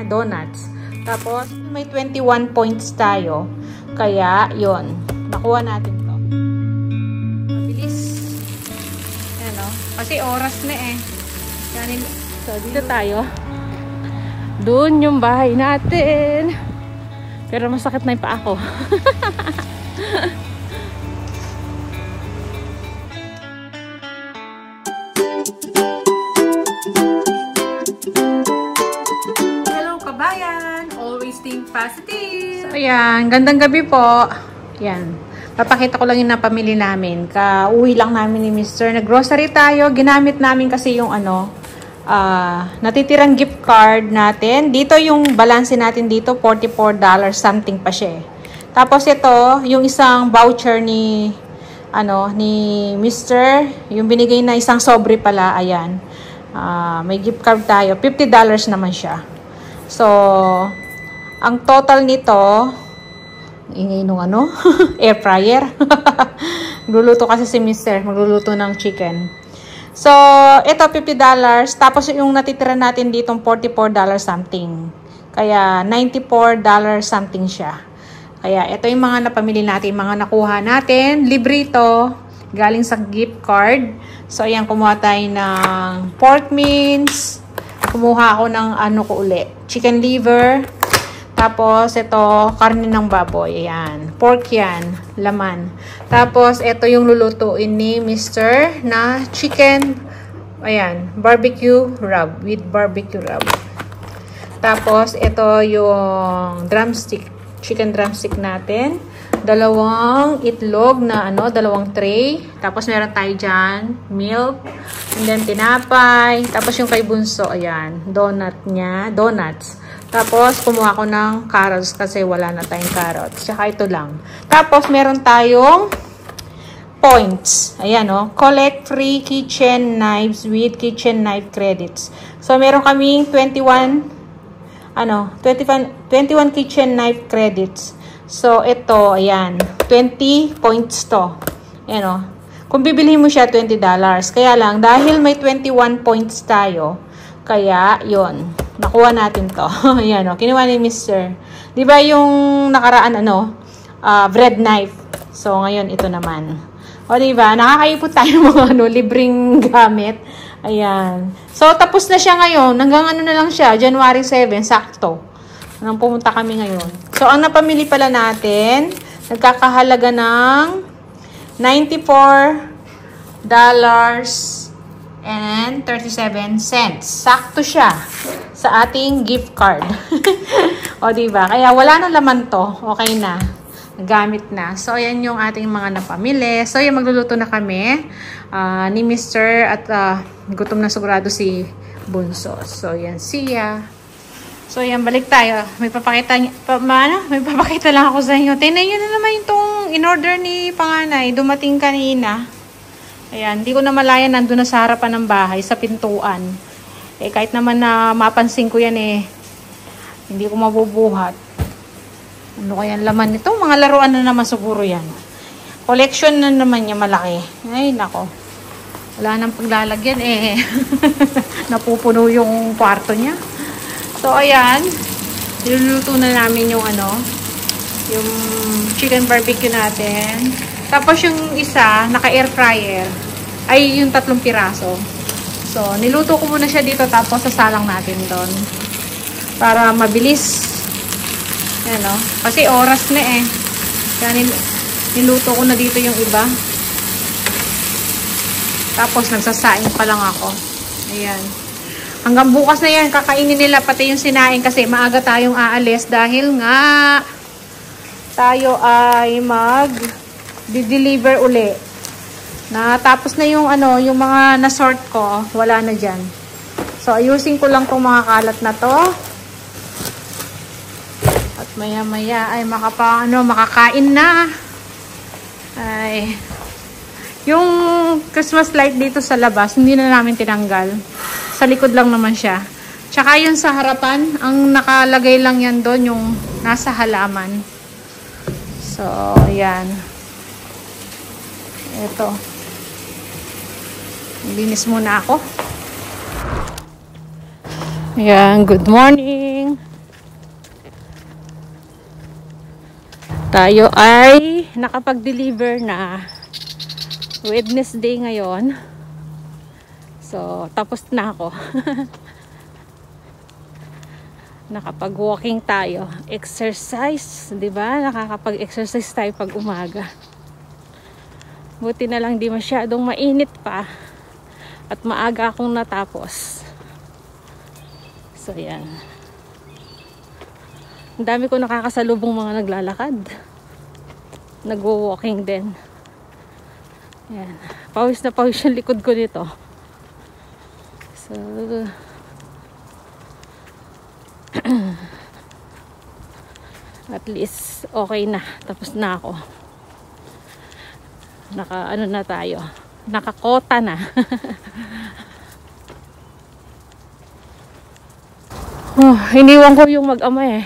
niya, donuts. Tapos, may 21 points tayo. Kaya, yon, nakuha natin to. Mabilis. Ayan o. Kasi oras na eh. So, dito tayo. Doon yung bahay natin. Pero masakit na yung paa ko. Positive. So, ayan. Gandang gabi po. Ayan. Papakita ko lang yung napamili namin. Ka-uwi lang namin ni Mr. Nag-grocery tayo. Ginamit namin kasi yung natitirang gift card natin. Dito yung balance natin dito, $44 something pa siya. Tapos ito, yung isang voucher ni Mr. Yung binigay na isang sobre pala. Ayan. May gift card tayo. $50 naman siya. So, ang total nito, ingay nung air fryer. Magluluto kasi si Mr. Magluluto ng chicken. So, ito $50. Tapos yung natitira natin dito $44 something. Kaya $94 something siya. Kaya ito yung mga napamili natin, mga nakuha natin. Libre ito. Galing sa gift card. So, ayan, kumuha tayo ng pork mince. Kumuha ako ng chicken liver. Tapos, ito, karne ng baboy. Ayan. Pork yan. Laman. Tapos, ito yung lulutuin ni Mr. na chicken. Ayan. Barbecue rub. With barbecue rub. Tapos, ito yung drumstick. Chicken drumstick natin. Dalawang itlog na dalawang tray. Tapos, meron tayo dyan. Milk. And then, tinapay. Tapos, yung kay Bunso. Ayan. Donut niya. Donuts. Tapos, kumuha ko ng carrots kasi wala na tayong carrots. Tsaka ito lang. Tapos, meron tayong points. Ayan, collect free kitchen knives with kitchen knife credits. So, meron kaming 21 kitchen knife credits. So, ito, ayan, 20 points to. Ayan, kung bibilihin mo siya, $20. Kaya lang, dahil may 21 points tayo, kaya, yon, nakuha natin to. Ayan, kinuha ni Mr. Di ba yung nakaraan, bread knife. So, ngayon, ito naman. O, di ba? Nakakaipot tayo ng mga, libreng gamit. Ayan. So, tapos na siya ngayon. Hanggang na lang siya. January 7, sakto. Nang pumunta kami ngayon. So, ang napamili pala natin, nagkakahalaga ng $94.37. Sakto siya sa ating gift card. O, diba? Kaya wala na laman to. Okay na. Nagamit na. So, ayan yung ating mga napamili. So, ayan, magluluto na kami ni Mr. At gutom na sigurado si Bunso. So, ayan, siya. So, ayan, balik tayo. May papakita lang ako sa inyo. Tingnan nyo na naman itong in-order ni Panganay. Dumating kanina. Ayan, hindi ko na malaya nandun na sa harapan ng bahay, sa pintuan. Eh, kahit naman na mapansin ko yan hindi ko mabubuhat. Ano kaya laman nito? Mga laruan na naman siguro yan. Collection na naman niya malaki. Ay, nako. Wala nang paglalagyan napupuno yung kwarto niya. So, ayan. Niluluto na namin yung yung chicken barbecue natin. Tapos yung isa, naka-air fryer, ay yung 3 piraso. So, niluto ko muna siya dito tapos sasalang natin doon. Para mabilis. Ayan, kasi oras na Kaya niluto ko na dito yung iba. Tapos, nagsasaing pa lang ako. Ayan. Hanggang bukas na yan, kakainin nila pati yung sinaing kasi maaga tayong aalis dahil nga tayo ay di-deliver uli. Natapos na yung yung mga na-sort ko, wala na diyan. So ayusin ko lang tong mga kalat na to. At maya-maya ay makakain na. Ay yung Christmas light dito sa labas, hindi na namin tinanggal. Sa likod lang naman siya. Tsaka yun sa harapan, ang nakalagay lang yan doon yung nasa halaman. So, ayan. Ito. Linis muna ako. Ayan, good morning. Tayo ay nakapag-deliver na. Wednesday ngayon. So, tapos na ako. Nakapag-walking tayo. Exercise, 'di ba? Nakakapag-exercise tayo pag umaga. Buti na lang di masyadong mainit pa. At maaga akong natapos. So, yan. Ang dami ko nakakasalubong mga naglalakad. Nagwo-walking din. Yan. Pawis na pawis yung likod ko nito. So, at least okay na. Tapos na ako. Ano na tayo. Nakakota na. Iniwan ko yung mag-ama eh.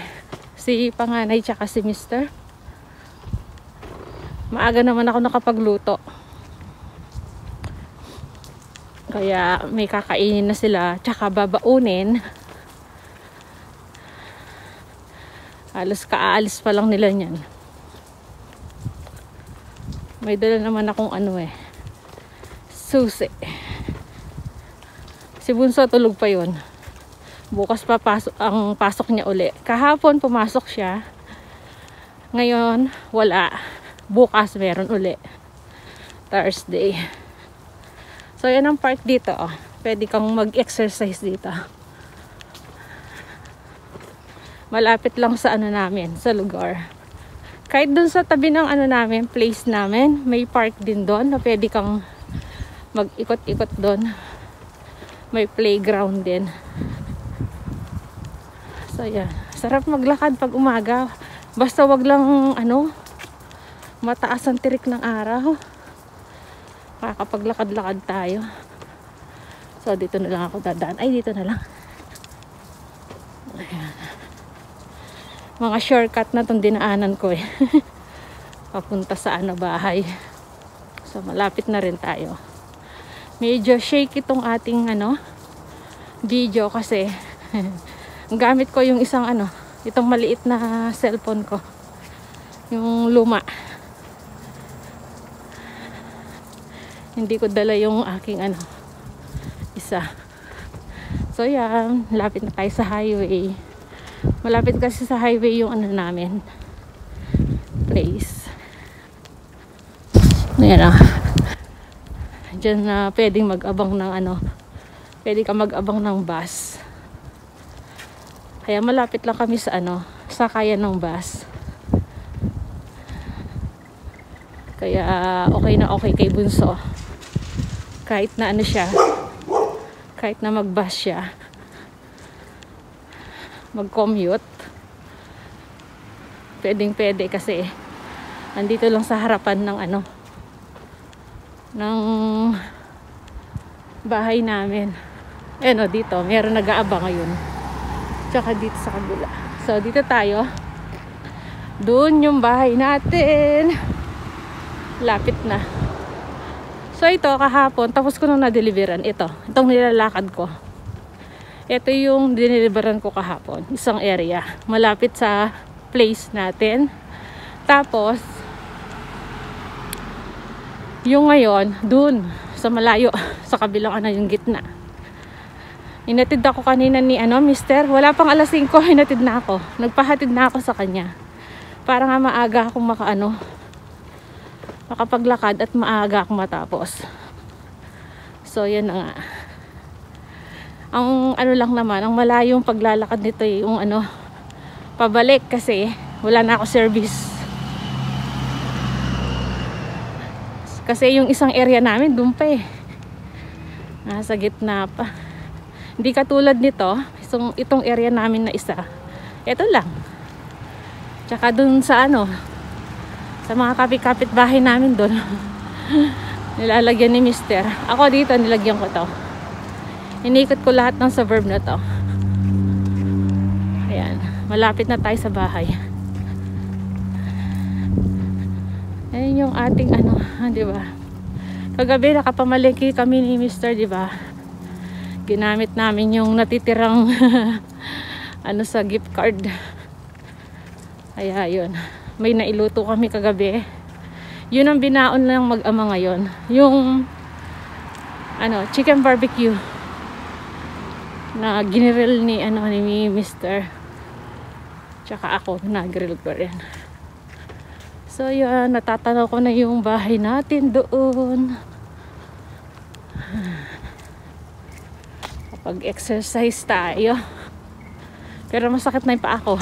Si panganay tsaka si mister. Maaga naman ako nakapagluto. Kaya may kakainin na sila. Tsaka babaunin. Halos kaalis pa lang nila niyan. May dala naman akong susi. Si Bunso tulog pa yun. Bukas pa ang pasok niya uli. Kahapon pumasok siya. Ngayon wala. Bukas meron uli. Thursday. So yan ang park dito. Pwede kang mag-exercise dito. Malapit lang sa namin, sa lugar. Kahit dun sa tabi ng namin, place namin, may park din doon na pwede kang mag-ikot-ikot doon. May playground din. So yan, sarap maglakad pag umaga. Basta wag lang mataas ang tirik ng araw. Kakapaglakad-lakad tayo. So dito na lang ako dadaan. Ay, dito na lang. Ayan. Mga shortcut na itong dinaanan ko eh. Papunta sa bahay. So malapit na rin tayo. Medyo shaky itong ating video kasi gamit ko yung isang itong maliit na cellphone ko. Yung luma. Hindi ko dala yung aking isa. So yan, lapit na tayo sa highway. Malapit kasi sa highway yung namin place. Ayan Diyan na pwedeng mag-abang ng pwede ka mag-abang ng bus. Kaya malapit lang kami sa sakayan ng bus. Kaya okay na okay kay Bunso. Kahit na siya, kahit na mag-bus siya, mag-commute, pwedeng-pwede kasi andito lang sa harapan ng ng bahay namin. Dito, meron nag-aabang ngayon. Tsaka dito sa kabila. So, dito tayo. Doon yung bahay natin. Lapit na. So ito kahapon, tapos ko nung na-deliveran itong nilalakad ko. Ito yung dineliveran ko kahapon, isang area malapit sa place natin. Tapos yung ngayon dun sa malayo, sa kabilang yung gitna. Inatid ako kanina ni mister, wala pang alas 5, hinatid na ako. Nagpahatid na ako sa kanya para nga maaga akong makapaglakad at maaga akong matapos. So yan na nga. Ang lang naman, ang malayong paglalakad nito yung pabalik kasi wala na ako service. Kasi yung isang area namin doon pa nasa gitna pa. Hindi katulad nito, itong area namin na isa. Ito lang. Tsaka doon sa sa mga kapit-kapit bahay namin doon. Nilalagyan ni mister. Ako dito, nilagyan ko to. Inikot ko lahat ng suburb na to. Ayan. Malapit na tayo sa bahay. Ayan yung ating di ba? Kagabi nakapamalengke kami ni mister, di ba? Ginamit namin yung natitirang sa gift card. Kaya yun. May nailuto kami kagabi. Yun ang binaon lang mag-ama ngayon. Yung chicken barbecue na ginrill ni ni Mr. Tsaka ako nag-grill ko rin. So yan, natatanaw ko na yung bahay natin doon. Kapag exercise tayo. Pero masakit na yung paa ko.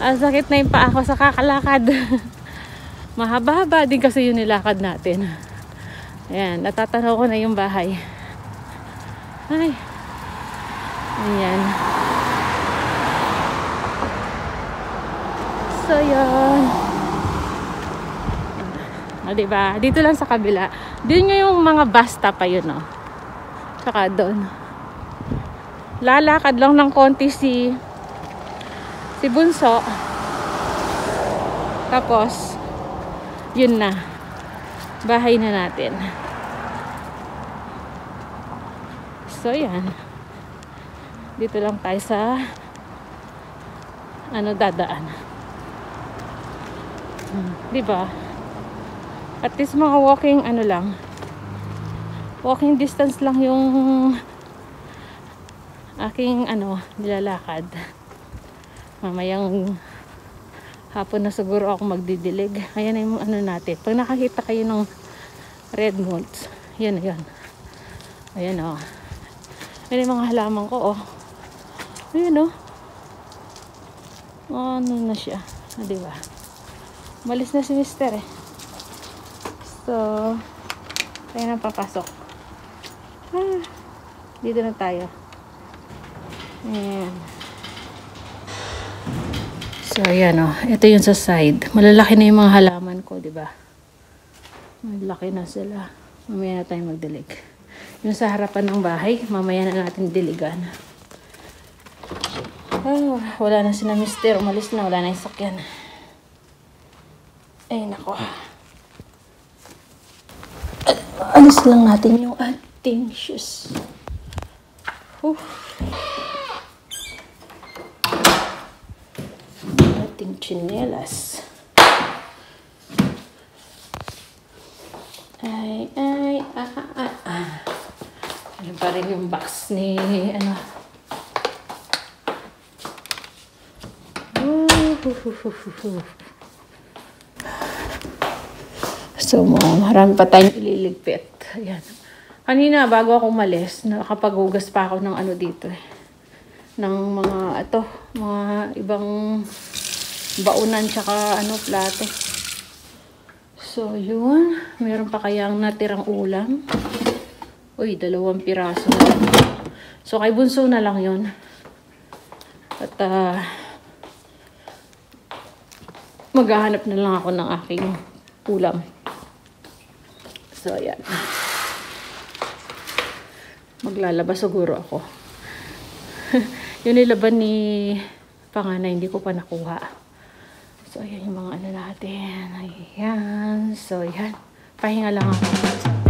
Sakit na yung paa ko sa kakalakad. Mahaba-haba din kasi yung nilakad natin. Ayan, natatanaw ko na yung bahay. Ay. Ayan. So, yun. Diba? Dito lang sa kabila. Doon yung mga basta pa yun, no? Tsaka doon. Lalakad lang ng konti si Bunso. Tapos, yun na. Bahay na natin. So, yan. Dito lang tayo sa dadaan. Diba? At least mga walking distance lang yung aking nilalakad. Mamayang hapon na siguro ako magdidilig. Ayan na yung natin. Pag nakakita kayo ng red moons, yan. Ayan o. Ayan yung mga halaman ko Ayan o. Ano na siya. Diba? Malis na si Mister So, tayo na papasok. Dito na tayo. Ayan. So, ayan ito yung sa side. Malalaki na yung mga halaman ko, diba? Malalaki na sila. Mamaya na tayo magdilig. Yung sa harapan ng bahay, mamaya na natin diligan. Wala na sila Mister. Umalis na. Wala na yung sakyan. Ay, nako. Alis lang natin yung ating shoes. Ating chinelas. Ano pa rin yung box ni So, marami pa tayong ililigpit. Ayan. Kanina, bago ako umalis, nakapaghugas pa ako ng dito ng mga ibang baunan tsaka plato. So, yun. Meron pa kayang natirang ulam. Uy, 2 piraso na lang. So, kay Bunso na lang yun. At, maghahanap na lang ako ng aking ulam. So, ayan. Maglalaba siguro ako. Yung nilaban ni panganay, hindi ko pa nakuha. So, ayan yung mga natin. Ayan. So, ayan. Pahinga lang ako.